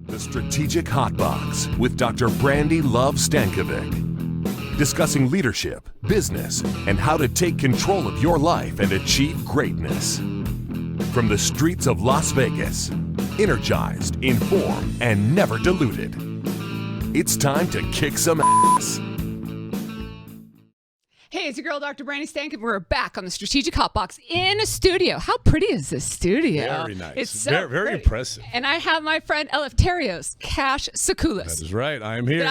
The Strategic Hotbox with Dr. Brandi Luv Stankovic. Discussing leadership, business, and how to take control of your life and achieve greatness. From the streets of Las Vegas, energized, informed, and never diluted. It's time to kick some ass. Hey, it's your girl, Dr. Brandi Stankovic. We're back on the Strategic Hotbox in a studio. How pretty is this studio? Very nice. It's so very, very impressive. And I have my friend Elefterios, Sakoulas. That is right. I am here.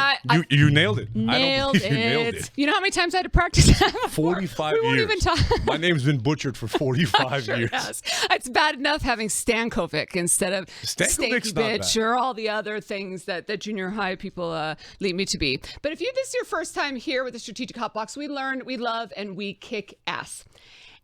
You nailed it. Nailed it. You know how many times I had to practice that before? 45 we years. Won't even talk. My name's been butchered for 45 sure years. Has. It's bad enough having Stankovic instead of Stanky Bitch or all the other things that junior high people lead me to be. But if this is your first time here with the Strategic Hotbox, we learn, we love, and we kick ass.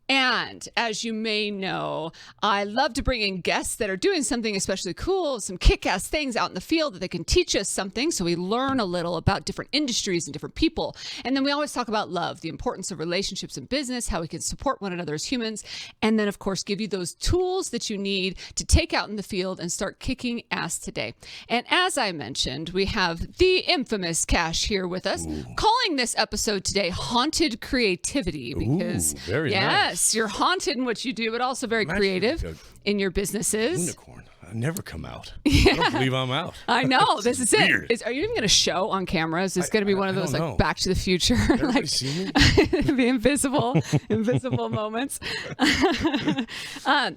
And as you may know, I love to bring in guests that are doing something especially cool, some kick-ass things out in the field that they can teach us something so we learn a little about different industries and different people. And then we always talk about love, the importance of relationships in business, how we can support one another as humans, and then, of course, give you those tools that you need to take out in the field and start kicking ass today. And as I mentioned, we have the infamous Cash here with us, calling this episode today Haunted Creativity because, very nice. Yes, you're haunted in what you do, but also very creative in your businesses. Unicorn. I never come out. Yeah. I don't believe I'm out. I know. This is weird. it. Are you even going to show on camera? Is this going to be one of those like Back to the Future? Everybody see me? The invisible moments.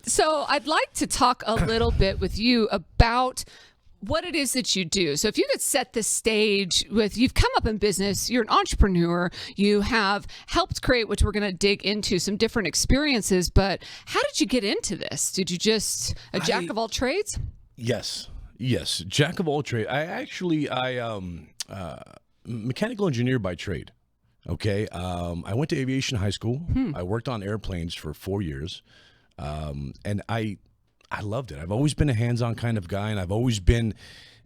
So I'd like to talk a little bit with you about what it is that you do. So if you could set the stage with, you've come up in business, you're an entrepreneur, you have helped create, which we're going to dig into some different experiences, but how did you get into this? Did you just, jack of all trades? Yes, jack of all trades. Mechanical engineer by trade. Okay. I went to aviation high school. I worked on airplanes for 4 years. And I loved it. I've always been a hands-on kind of guy, and I've always been,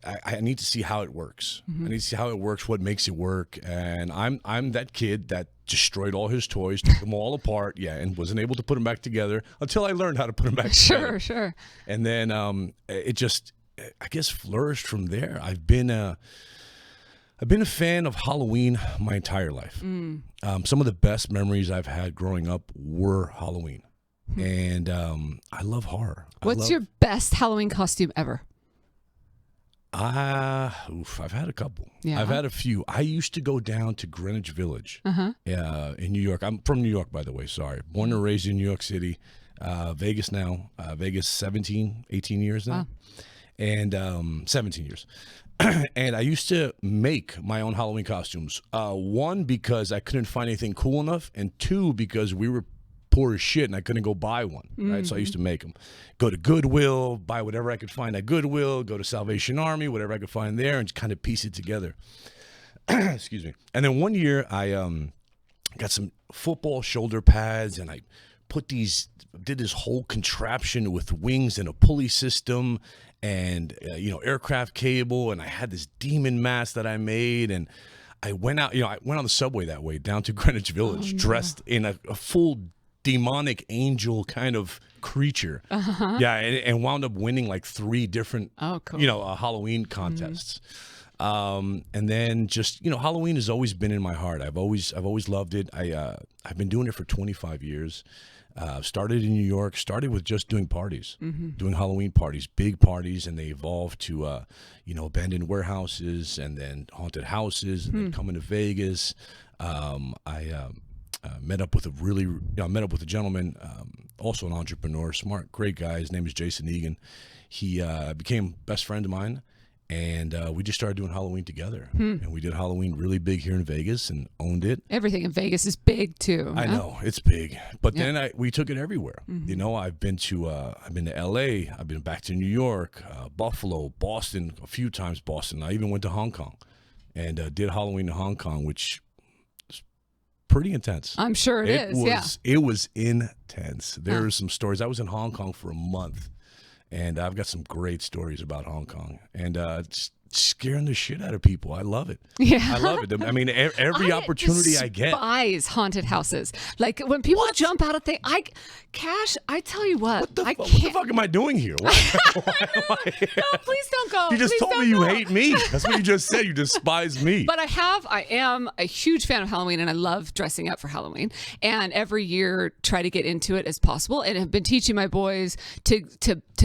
I need to see how it works. I need to see how it works, what makes it work. And I'm that kid that destroyed all his toys, took them all apart, and wasn't able to put them back together until I learned how to put them back together. Sure. And then it just, I guess, flourished from there. I've been a fan of Halloween my entire life. Some of the best memories I've had growing up were Halloween. And I love horror. What's your best Halloween costume ever? I've had a couple. Yeah. I've had a few. I used to go down to Greenwich Village in New York. I'm from New York, by the way. Sorry. Born and raised in New York City. Vegas now. Vegas 18 years now. Wow. And 17 years. And I used to make my own Halloween costumes. One, because I couldn't find anything cool enough. And two, because we were poor as shit and I couldn't go buy one, right? So I used to make them. Go to Goodwill, buy whatever I could find at Goodwill, go to Salvation Army, whatever I could find there, and just kind of piece it together. Excuse me. And then one year I got some football shoulder pads and I did this whole contraption with wings and a pulley system and aircraft cable, and I had this demon mask that I made, and I went out, I went on the subway that way down to Greenwich Village dressed in a full demonic angel kind of creature. And wound up winning like 3 different Halloween contests. And then just Halloween has always been in my heart. I've always loved it. I've been doing it for 25 years. Started in New York, started with just doing parties, doing Halloween parties, big parties, and they evolved to abandoned warehouses and then haunted houses and then coming to Vegas. I met up with a gentleman, also an entrepreneur, smart, great guy. His name is Jason Egan. He became a best friend of mine, and we just started doing Halloween together. And we did Halloween really big here in Vegas and owned it. Everything in Vegas is big too. I know it's big, but then we took it everywhere. I've been to L.A. I've been back to New York, Buffalo, Boston a few times. Boston. I even went to Hong Kong, and did Halloween in Hong Kong, which pretty intense. I'm sure it is. It was intense. There are some stories. I was in Hong Kong for a month, and I've got some great stories about Hong Kong. And scaring the shit out of people. I love it. Yeah. I love it. I mean, every opportunity I get. I despise haunted houses. Like when people jump out of things, Cash, I tell you what the fuck am I doing here? No, please don't go. You just told me you hate me. That's what you just said. You despise me. But I am a huge fan of Halloween, and I love dressing up for Halloween. And every year try to get into it as possible. And have been teaching my boys to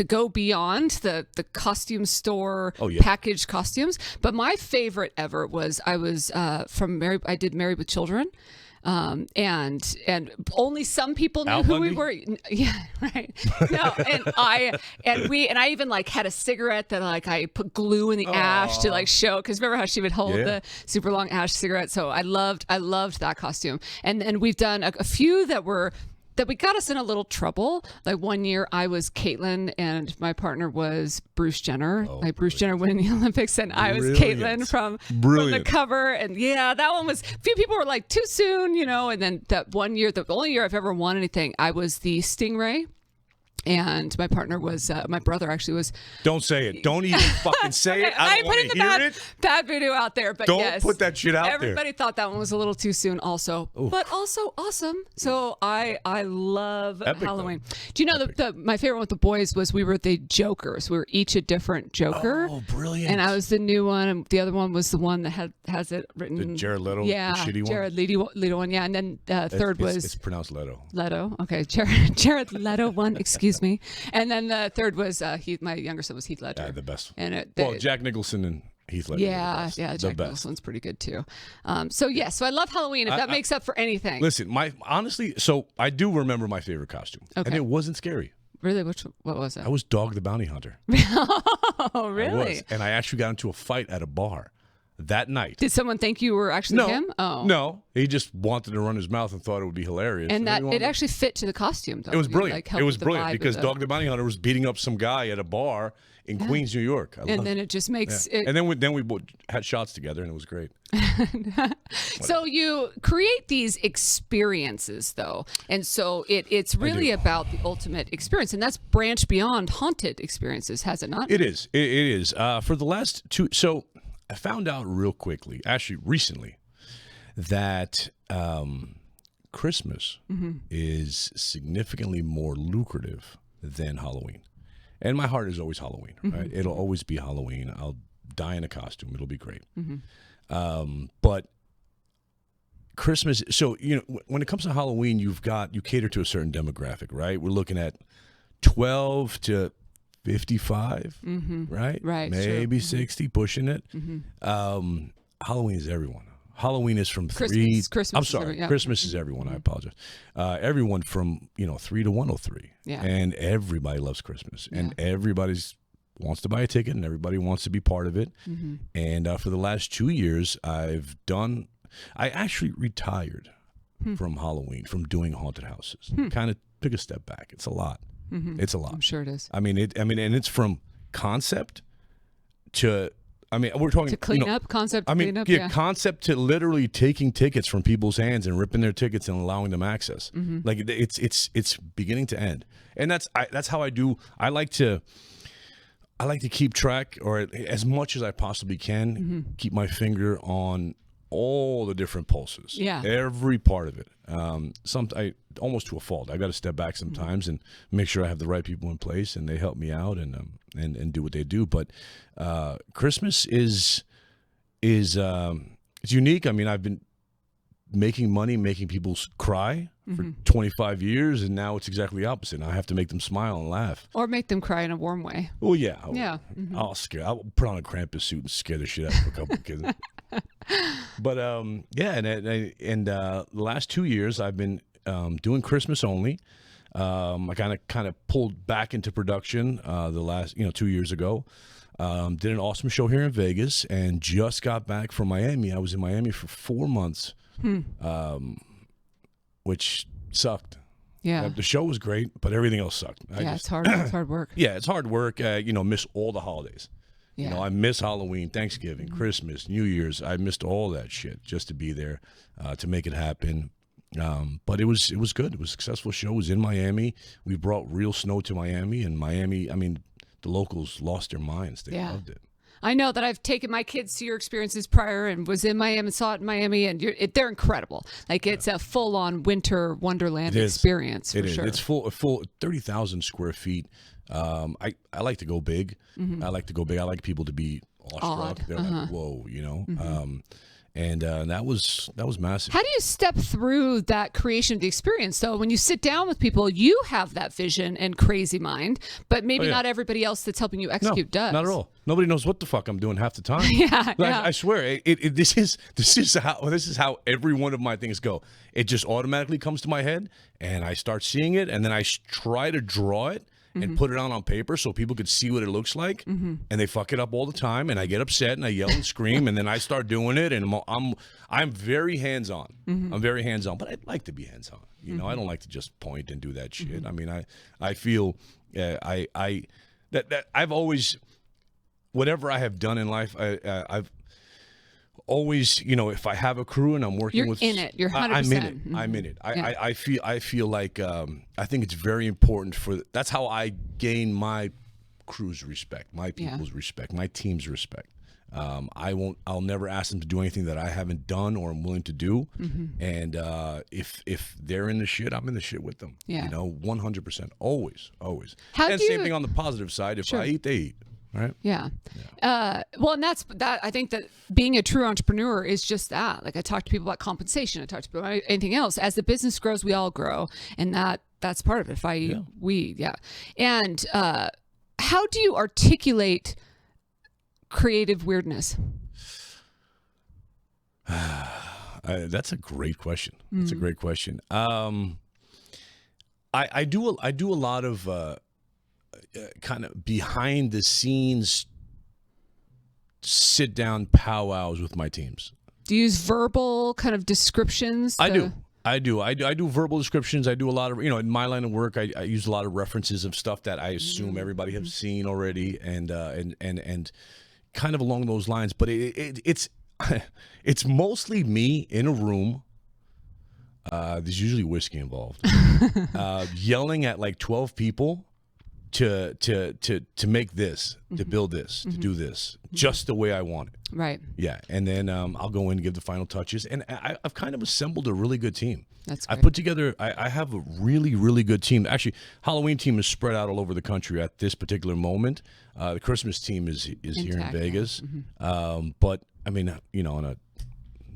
go beyond the costume store packaged costumes. But my favorite ever was I did Married with Children. And only some people knew who we were. Yeah, right. No, and I even like had a cigarette that like I put glue in the ash to like show, because remember how she would hold the super long ash cigarette. So I loved that costume. And we've done a few that we got us in a little trouble. Like one year I was Caitlyn and my partner was Bruce Jenner. Bruce Jenner winning the Olympics, and I was Caitlyn from the cover. And that one was, a few people were like, too soon, and then that one year, the only year I've ever won anything, I was the Stingray. And my partner was, my brother actually was. Don't say it. Don't even fucking say it. I don't want to hear it. Bad video out there, but don't put that shit out there. Everybody thought that one was a little too soon also, but also awesome. So I love Halloween. Though. Do you know my favorite one with the boys was we were the Jokers. We were each a different Joker. Oh, brilliant. And I was the new one, and the other one was the one that has it written. The Jared Leto, the shitty one? Jared Leto one, yeah. And then third was. It's pronounced Leto. Leto, okay. Jared Leto one, excuse me. And then the third was my younger son was Heath Ledger. Yeah, the best. And Jack Nicholson and Heath Ledger. Yeah, Jack Nicholson's pretty good too. So I love Halloween. If that makes up for anything. Listen, honestly, so I do remember my favorite costume, and it wasn't scary. Really? What was it? I was Dog the Bounty Hunter. Oh, really? And I actually got into a fight at a bar that night. Did someone think you were actually him? Oh. No. He just wanted to run his mouth and thought it would be hilarious. And that it actually fit to the costume, though. It was brilliant. It was brilliant because Dog the Bounty Hunter was beating up some guy at a bar in Queens, New York. It just makes it. And then we had shots together, and it was great. So you create these experiences, though, and so it's really about the ultimate experience, and that's branched beyond haunted experiences, has it not? It is. It is. For the last two, so I found out real quickly, actually recently, that Christmas is significantly more lucrative than Halloween. And my heart is always Halloween, right? It'll always be Halloween. I'll die in a costume. It'll be great. But Christmas, so, when it comes to Halloween, you cater to a certain demographic, right? We're looking at 12 to 55, right? Right. Maybe 60, pushing it. Halloween is everyone. Halloween is from Christmas. I'm sorry. Christmas is everyone. I apologize. Everyone from 3 to 103. Yeah. And everybody loves Christmas, and everybody wants to buy a ticket, and everybody wants to be part of it. And for the last 2 years, I actually retired from Halloween, from doing haunted houses. Kind of took a step back. It's a lot. It's a lot. I'm sure it is. I mean, and it's from concept to. We're talking to clean up concept. Concept to literally taking tickets from people's hands and ripping their tickets and allowing them access. Like it's beginning to end, and that's how I do. I like to keep track, or as much as I possibly can, keep my finger on all the different pulses. Yeah, every part of it. Almost to a fault. I got to step back sometimes and make sure I have the right people in place, and they help me out and do what they do. But Christmas is it's unique. I mean, I've been making money, making people cry for 25 years, and now it's exactly the opposite. I have to make them smile and laugh, or make them cry in a warm way. Well, yeah, yeah. I'll put on a Krampus suit and scare the shit out of a couple of kids. But the last 2 years I've been doing Christmas only. I kind of pulled back into production the last 2 years ago. Did an awesome show here in Vegas, and just got back from Miami. I was in Miami for 4 months, which sucked. Yeah, the show was great, but everything else sucked. It's hard. It's hard work. Yeah, it's hard work. Miss all the holidays. Yeah. I miss Halloween, Thanksgiving, Christmas, New Year's. I missed all that shit just to be there, to make it happen. But it was good. It was a successful show. It was in Miami. We brought real snow to Miami, and the locals lost their minds. They loved it. I know that I've taken my kids to your experiences prior and was in Miami and saw it in Miami, and they're incredible. Like, it's a full-on winter wonderland experience for sure. It's full 30,000 square feet. I like to go big. I like to go big. I like people to be awestruck. They're like, whoa, you know. And that was massive. How do you step through that creation of the experience? So when you sit down with people, you have that vision and crazy mind, but maybe not everybody else that's helping you execute does. Not at all. Nobody knows what the fuck I'm doing half the time. Yeah. I swear, this is how every one of my things go. It just automatically comes to my head, and I start seeing it, and then I try to draw it and put it on paper so people could see what it looks like, and they fuck it up all the time, and I get upset and I yell and scream, and then I start doing it, and I'm very hands-on. I'm very hands-on, but I'd like to be hands-on. You know, I don't like to just point and do that shit. I mean, I feel that I've always, whatever I have done in life, I've always, you know, if I have a crew and I'm working with, you're in it. You're 100%. I'm in it. I feel like I think it's very important that's how I gain my crew's respect, my people's respect, my team's respect. I'll never ask them to do anything that I haven't done or I'm willing to do. And if they're in the shit, I'm in the shit with them. You know, 100%, always. And same thing on the positive side. If I eat, they eat. Right. Yeah. Well, and that's that. I think that being a true entrepreneur is just that. Like, I talk to people about compensation. I talk to people about anything else. As the business grows, we all grow, and that's part of it. And how do you articulate creative weirdness? That's a great question. That's a great question. I do a lot of. Kind of behind the scenes sit down powwows with my teams. Do you use verbal kind of descriptions? I do verbal descriptions. I do a lot of, you know, in my line of work, I use a lot of references of stuff that I assume everybody has seen already, and kind of along those lines. But it's mostly me in a room. There's usually whiskey involved. Yelling at like 12 people. To make this, to build this, to do this, just the way I want it. Right. Yeah, and then I'll go in and give the final touches, and I've kind of assembled a really good team. That's great. I put together. I have a really, really good team. Actually, Halloween team is spread out all over the country at this particular moment. The Christmas team is here in Vegas, but I mean, you know,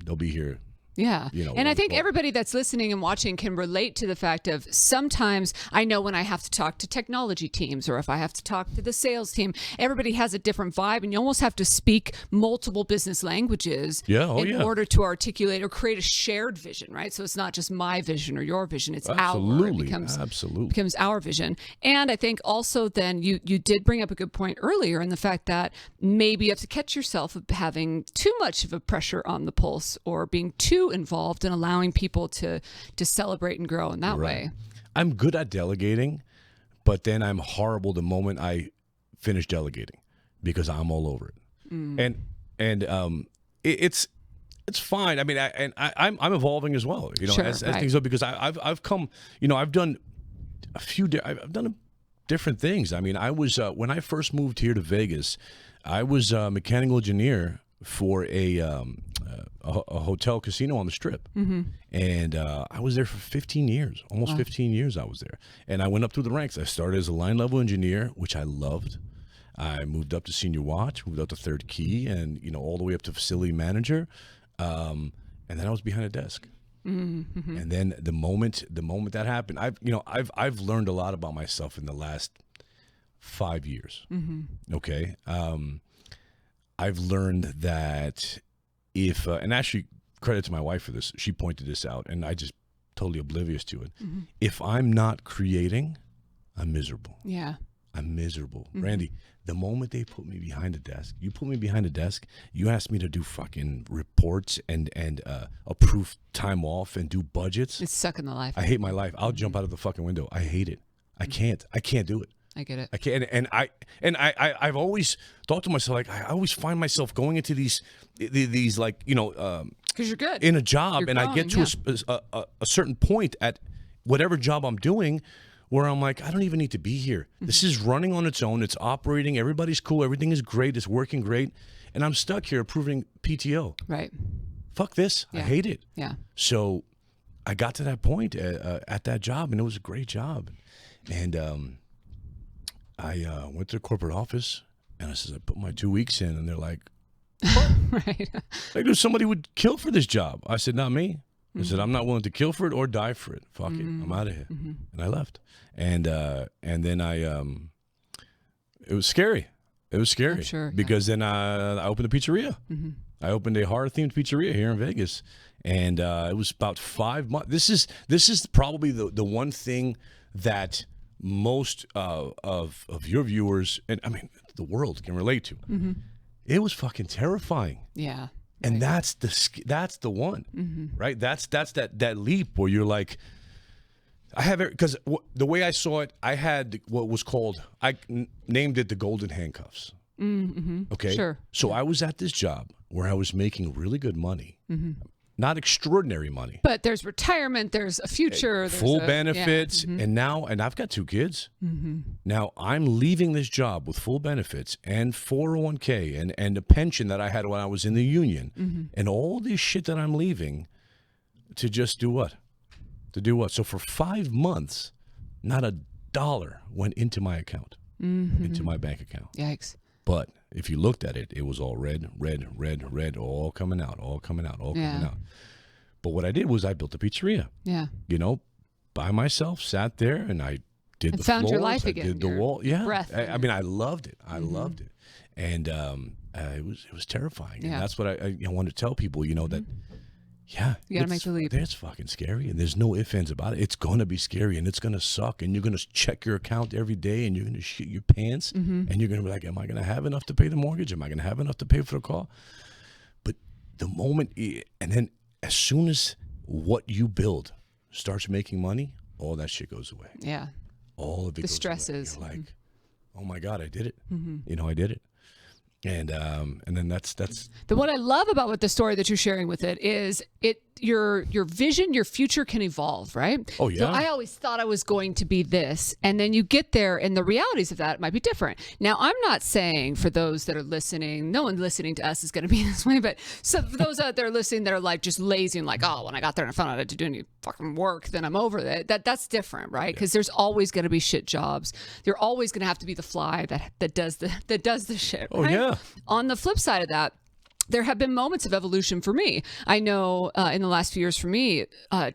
they'll be here. Yeah. You know, and I think everybody that's listening and watching can relate to the fact of sometimes I know when I have to talk to technology teams or if I have to talk to the sales team, everybody has a different vibe, and you almost have to speak multiple business languages in order to articulate or create a shared vision, right? So it's not just my vision or your vision, it's absolutely. It becomes our vision. And I think also then you did bring up a good point earlier in the fact that maybe you have to catch yourself of having too much of a pressure on the pulse or being too involved in allowing people to celebrate and grow in that way. I'm good at delegating, but then I'm horrible the moment I finish delegating because I'm all over it. And it's fine. I mean, I'm evolving as well. You know, as things go, because I've come. You know, I've done different things. I mean, I was when I first moved here to Vegas, I was a mechanical engineer for a hotel casino on the Strip. And I was there for 15 years, almost 15 years I was there. And I went up through the ranks. I started as a line level engineer, which I loved. I moved up to senior watch, moved up to third key, and, you know, all the way up to facility manager. And then I was behind a desk. And then the moment that happened, I've learned a lot about myself in the last 5 years. Okay. I've learned that if, and actually credit to my wife for this, she pointed this out, and I just totally oblivious to it. If I'm not creating, I'm miserable. Yeah. I'm miserable. Brandi, the moment they put me behind a desk, you put me behind a desk, you ask me to do fucking reports and approve time off and do budgets. It's sucking the life. I hate my life. I'll jump out of the fucking window. I hate it. I can't do it. I get it. I can't, and I've always thought to myself, like, I always find myself going into these like, you know, because you're good in a job, and I get to a certain point at whatever job I'm doing, where I'm like, I don't even need to be here. This is running on its own. It's operating. Everybody's cool. Everything is great. It's working great. And I'm stuck here approving PTO. Right. Fuck this. I hate it. Yeah. So I got to that point at that job, and it was a great job. And I went to the corporate office, and I said, I put my 2 weeks in, and they're like, right. Like, somebody would kill for this job. I said, not me. I said, I'm not willing to kill for it or die for it. Fuck it. I'm out of here. And I left. And then it was scary. It was scary. I'm sure, because then I opened a pizzeria. I opened a horror-themed pizzeria here in Vegas. And it was about 5 months. This is probably the one thing that most of your viewers, and I mean, the world can relate to. It was fucking terrifying. Yeah. And that's the one, right? That's that leap where you're like, I have it, because the way I saw it, I had what was called, I named it the golden handcuffs. Okay, sure. So I was at this job where I was making really good money, not extraordinary money, but there's retirement, there's a future, there's full benefits, yeah. and I've got 2 kids. Now I'm leaving this job with full benefits and 401k and a pension that I had when I was in the union, and all this shit that I'm leaving to just do what? To do what? So for 5 months, not a dollar went into my account, into my bank account. Yikes. But if you looked at it, it was all red, all coming out. Coming out. But what I did was I built a pizzeria. Yeah. You know, by myself, sat there, and I did the found floors, your life I again. did the wall. Yeah. Breath. I mean, I loved it. I loved it. And it was terrifying. Yeah. And that's what I want to tell people, you know, that, yeah. You got to make the leap. It's fucking scary, and there's no ifs, ands about it. It's going to be scary, and it's going to suck, and you're going to check your account every day, and you're going to shit your pants, and you're going to be like, am I going to have enough to pay the mortgage? Am I going to have enough to pay for the car? But the moment, and then as soon as what you build starts making money, all that shit goes away. Yeah. All of it goes stresses. away. You're like, oh my God, I did it. You know, I did it. And then that's what I love about what the story that you're sharing with it is your vision, your future can evolve, right? Oh, yeah. So I always thought I was going to be this, and then you get there, and the realities of that might be different. Now, I'm not saying for those that are listening, no one listening to us is going to be this way, but so for those out there listening that are like just lazy and like, oh, when I got there and I found out I had to do any fucking work, then I'm over it. That's different, right? Because there's always going to be shit jobs. You're always going to have to be the fly that does the shit. Oh, right? yeah. On the flip side of that, there have been moments of evolution for me. I know in the last few years for me,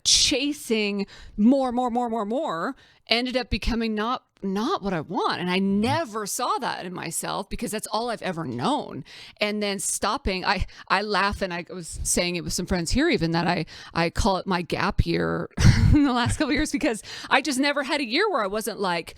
chasing more ended up becoming not what I want. And I never saw that in myself because that's all I've ever known. And then stopping, I laugh, and I was saying it with some friends here even, that I call it my gap year in the last couple of years, because I just never had a year where I wasn't like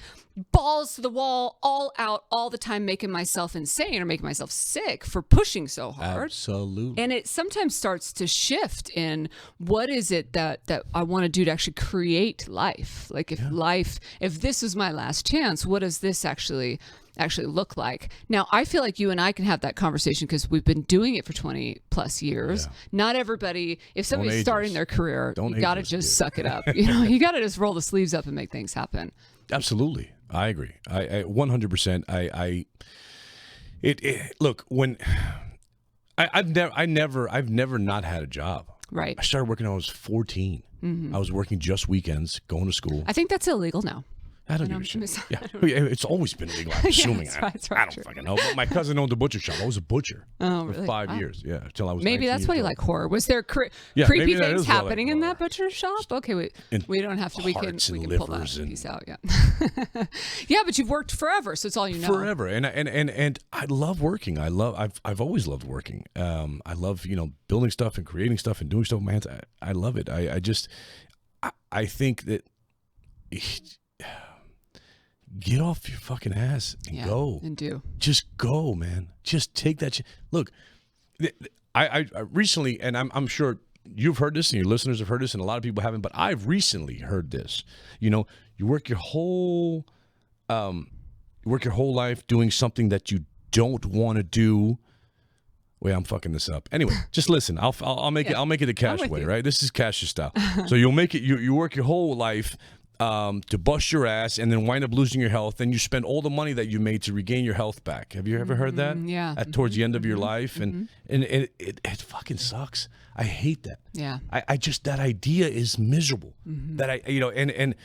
balls to the wall, all out, all the time, making myself insane or making myself sick for pushing so hard. Absolutely. And it sometimes starts to shift in what is it that I want to do to actually create life? Like if this is my last chance, what does this actually look like? Now, I feel like you and I can have that conversation because we've been doing it for 20 plus years. Yeah. Not everybody, if somebody's starting their career, you got to just suck it up. You know, you got to just roll the sleeves up and make things happen. Absolutely. I agree. I 100%. Look, when I've never not had a job. Right. I started working when I was 14. I was working just weekends, going to school. I think that's illegal now. I don't give a shit. Yeah. It's always been illegal, I'm assuming. Yeah, that's right, I don't fucking know. But my cousin owned a butcher shop. I was a butcher for 5 years. Yeah, until I was Maybe 19 that's why you years like horror. Was there creepy things happening in that butcher shop? Okay, we don't have to. We can pull that piece out. Yeah. Yeah, but you've worked forever, so it's all you know. Forever, and I love working. I've always loved working. I love building stuff and creating stuff and doing stuff with my hands. I love it. I think that. Get off your fucking ass and go. And do. Just go, man. Just take that shit. Look, I recently, and I'm sure you've heard this and your listeners have heard this and a lot of people haven't, but I've recently heard this. You work your whole life doing something that you don't want to do. Wait, I'm fucking this up. Anyway, just listen. I'll make it the cash way, right? This is cash style. So you'll make it. You work your whole life to bust your ass and then wind up losing your health. Then you spend all the money that you made to regain your health back. Have you ever heard that? Yeah. Towards the end of your life. And it fucking sucks. I hate that. Yeah. I just, that idea is miserable. That and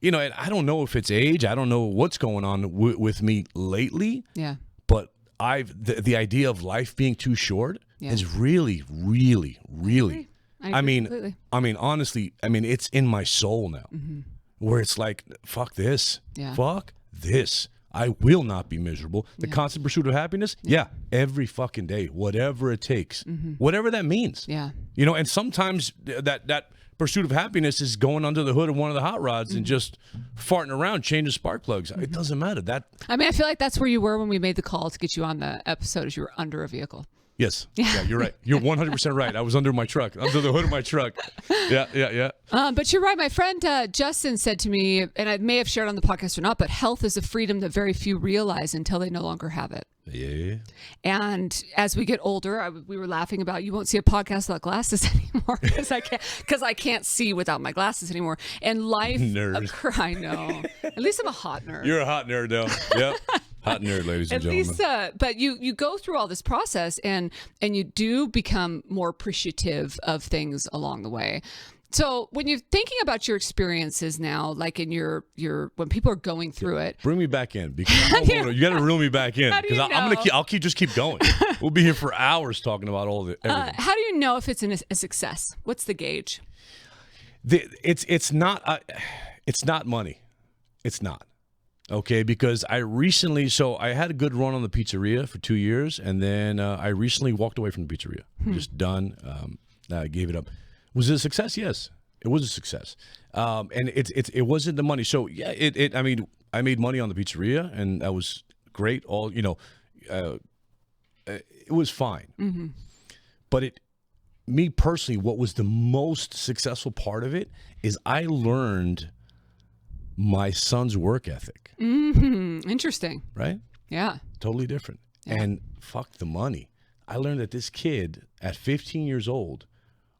I don't know if it's age. I don't know what's going on with me lately. Yeah. But the idea of life being too short is really, really, really. I mean, honestly, it's in my soul now, where it's like, fuck this, fuck this. I will not be miserable. The constant pursuit of happiness, every fucking day, whatever it takes, whatever that means. Yeah, and sometimes that pursuit of happiness is going under the hood of one of the hot rods and just farting around, changing spark plugs. It doesn't matter. I feel like that's where you were when we made the call to get you on the episode, as you were under a vehicle. Yes. Yeah, you're right. You're 100% right. I was under my truck, under the hood of my truck. Yeah. But you're right. My friend Justin said to me, and I may have shared on the podcast or not, but health is a freedom that very few realize until they no longer have it. Yeah. And as we get older, we were laughing about, you won't see a podcast without glasses anymore because I can't see without my glasses anymore. And life, nerd. I know. At least I'm a hot nerd. You're a hot nerd, though. Yep. Hot nerd, ladies and gentlemen. At least, but you go through all this process and you do become more appreciative of things along the way. So when you're thinking about your experiences now, like in your when people are going through it, bring me back in because you got to reel me back in because I'll keep going. We'll be here for hours talking about all of it. How do you know if it's a success? What's the gauge? It's not money. It's not. Okay, because I had a good run on the pizzeria for 2 years, and then I recently walked away from the pizzeria. Just done. I gave it up. Was it a success? Yes, it was a success. And it wasn't the money. So yeah, I made money on the pizzeria, and that was great. It was fine. But me personally, what was the most successful part of it is I learned my son's work ethic. Interesting. Right? Yeah. Totally different. Yeah. And fuck the money. I learned that this kid at 15 years old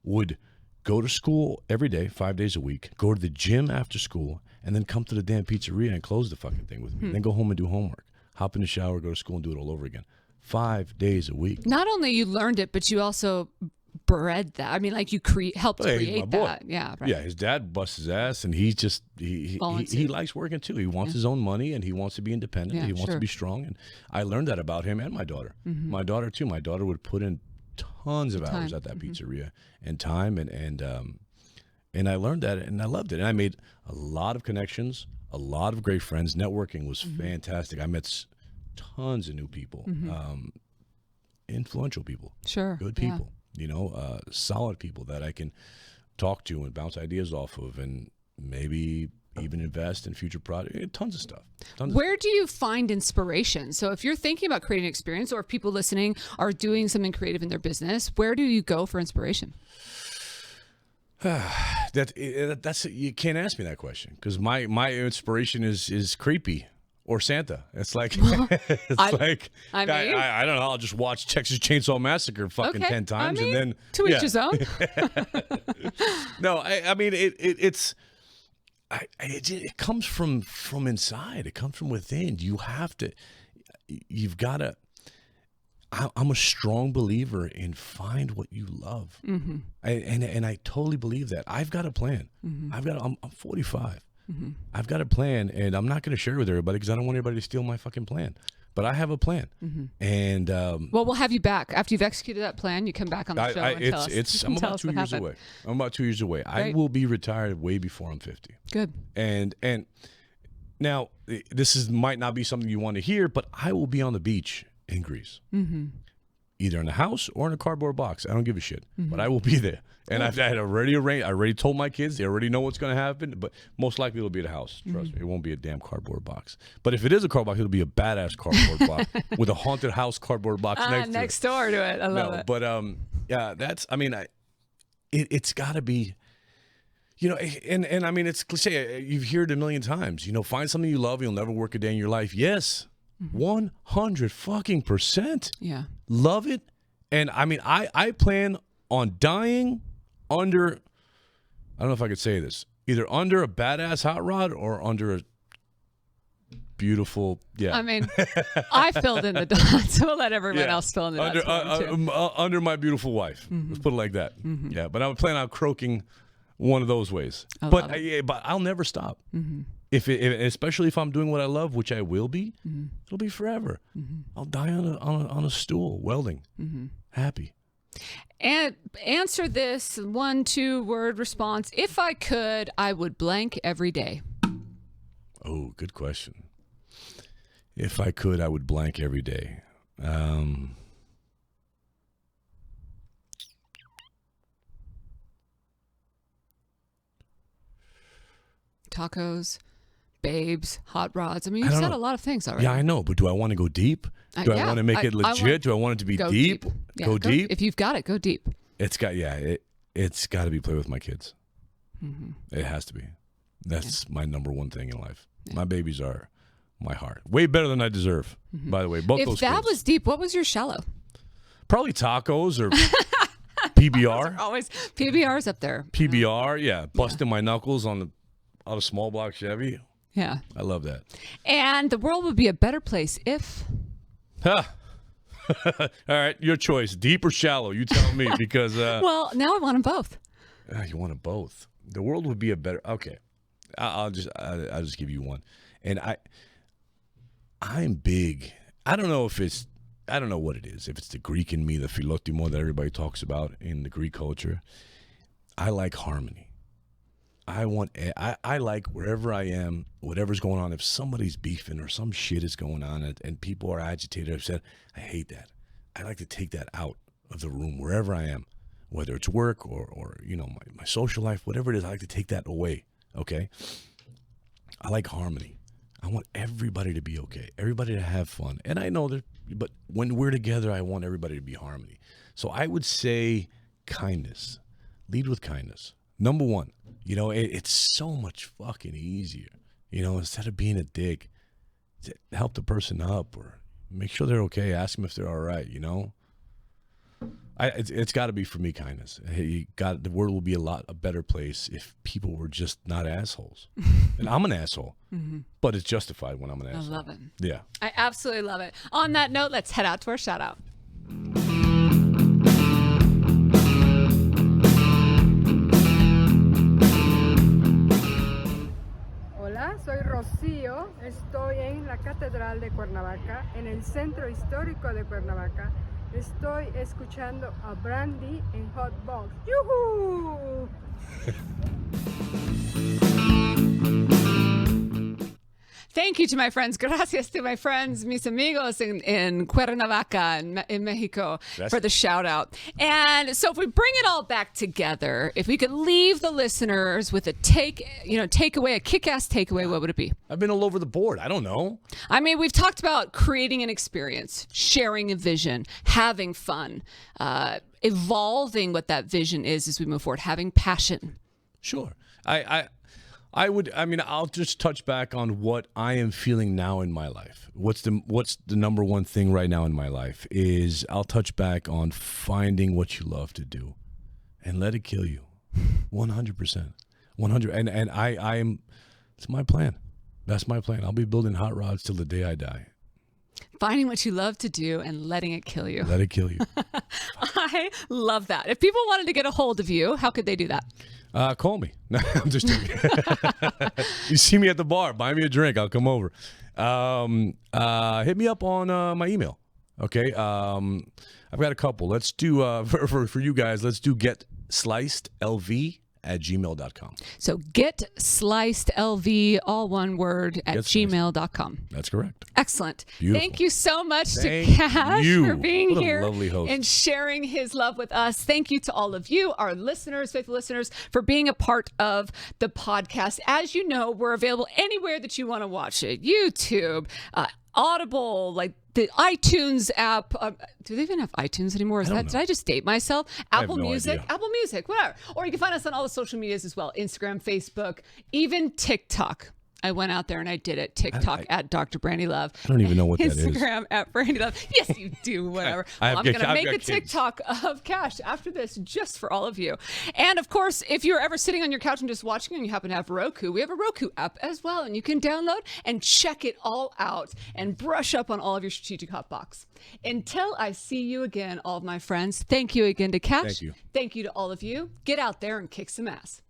would go to school every day, 5 days a week, go to the gym after school, and then come to the damn pizzeria and close the fucking thing with me. Then go home and do homework. Hop in the shower, go to school, and do it all over again. 5 days a week. Not only you learned it, but you also bred that. You helped create that. Yeah, right. Yeah, his dad busts his ass, and he likes working too. He wants his own money, and he wants to be independent. He wants to be strong, and I learned that about him and my daughter. My daughter too. My daughter would put in tons of hours at that pizzeria and time, and I learned that, and I loved it. And I made a lot of connections, a lot of great friends. Networking was fantastic. I met tons of new people, influential people, good people. Solid people that I can talk to and bounce ideas off of, and maybe even invest in future projects. Tons of stuff. Where do you find inspiration? So if you're thinking about creating an experience, or if people listening are doing something creative in their business, where do you go for inspiration? That's you can't ask me that question because my inspiration is creepy. Or Santa. It's like, I don't know. I'll just watch Texas Chainsaw Massacre 10 times and then. To each his own. No, it comes from inside. It comes from within. You've got to. I'm a strong believer in find what you love. And I totally believe that. I've got a plan. I'm 45. I've got a plan, and I'm not going to share it with everybody because I don't want anybody to steal my fucking plan. But I have a plan, and well, we'll have you back after you've executed that plan. You come back on the show and tell us. I'm about 2 years away. I'm about 2 years away. Great. I will be retired way before I'm 50. Good. And now might not be something you want to hear, but I will be on the beach in Greece, either in a house or in a cardboard box. I don't give a shit, but I will be there. And I had already arranged. I already told my kids. They already know what's going to happen. But most likely it'll be at a house. Trust me, it won't be a damn cardboard box. But if it is a cardboard box, it'll be a badass cardboard box with a haunted house cardboard box next door to it. I love it. But yeah, that's. It's got to be. And it's cliche. You've heard it a million times. Find something you love. You'll never work a day in your life. Yes, 100% Yeah, love it. And I plan on dying under, I don't know if I could say this, Either under a badass hot rod or under a beautiful, I mean, I filled in the dots. So we'll let everyone else fill in the dots. Under my beautiful wife. Let's put it like that. Yeah, but I'm planning on croaking one of those ways. But I'll never stop. Especially if I'm doing what I love, which I will be, it'll be forever. I'll die on a stool welding, happy. And answer this 1-2 word response. If I could, I would blank every day. Oh, good question. If I could, I would blank every day. Tacos, babes, hot rods. I mean, you've said a lot of things already. Yeah, I know. But do I want to go deep? Do I want to make it legit? Do I want it to be deep? Yeah, go deep? If you've got it, go deep. It's got to be play with my kids. It has to be. That's my number one thing in life. My babies are my heart. Way better than I deserve, by the way. Both those If that kids. was deep, what was your shallow? Probably tacos or PBR. Always PBR's up there. PBR, yeah. Busting my knuckles on a small block Chevy. Yeah. I love that. And the world would be a better place if... All right, your choice. Deep or shallow? You tell me because... well, now I want them both. You want them both. The world would be a better... Okay. I'll just give you one. And I'm big. I don't know what it is. If it's the Greek in me, the philotimo that everybody talks about in the Greek culture. I like harmony. I like wherever I am, whatever's going on. If somebody's beefing or some shit is going on and people are agitated, upset, I hate that. I like to take that out of the room wherever I am, whether it's work or my social life, whatever it is. I like to take that away. Okay. I like harmony. I want everybody to be okay, everybody to have fun. And I know but when we're together, I want everybody to be harmony. So I would say kindness. Lead with kindness. Number one. It's so much fucking easier, instead of being a dick, to help the person up or make sure they're okay. Ask them if they're all right, It's got to be, for me, kindness. The world will be a better place if people were just not assholes. And I'm an asshole, but it's justified when I'm an asshole. I love it. Yeah. I absolutely love it. On that note, let's head out to our shout out. Soy Rocío, estoy en la Catedral de Cuernavaca, en el Centro Histórico de Cuernavaca. Estoy escuchando a Brandi en Hotbox. ¡Yuhu! Thank you to my friends. Gracias to my friends, mis amigos in Cuernavaca, in Mexico, for the shout out. And so if we bring it all back together, if we could leave the listeners with a takeaway, a kick-ass takeaway, what would it be? I've been all over the board. I don't know. I mean, we've talked about creating an experience, sharing a vision, having fun, evolving what that vision is as we move forward, having passion. Sure. I'll just touch back on what I am feeling now in my life. What's the number one thing right now in my life is I'll touch back on finding what you love to do and let it kill you. 100%. 100. And it's my plan. That's my plan. I'll be building hot rods till the day I die. Finding what you love to do and letting it kill you. Let it kill you. I love that. If people wanted to get a hold of you, how could they do that? Call me. No, I'm just joking. You see me at the bar, buy me a drink. I'll come over. Hit me up on my email. Okay. I've got a couple. Let's do for you guys. Let's do getslicedlv@gmail.com. So getslicedlv, all one word, at gmail.com. That's correct. Excellent. Beautiful. Thank you so much to Cash for being here and sharing his love with us. Thank you to all of you, our listeners, faithful listeners, for being a part of the podcast. As you know, we're available anywhere that you want to watch it. YouTube, Audible, like the iTunes app. Do they even have iTunes anymore? Did I just date myself? Apple Music, whatever. Or you can find us on all the social medias as well. Instagram, Facebook, even TikTok. I went out there and I did it. TikTok at Dr. Brandi Luv. I don't even know what that is. Instagram at Brandi Luv. Yes, you do. Whatever. I'm going to make a TikTok of Cash after this just for all of you. And of course, if you're ever sitting on your couch and just watching and you happen to have Roku, we have a Roku app as well. And you can download and check it all out and brush up on all of your Strategic Hotbox. Until I see you again, all of my friends, thank you again to Cash. Thank you. Thank you to all of you. Get out there and kick some ass.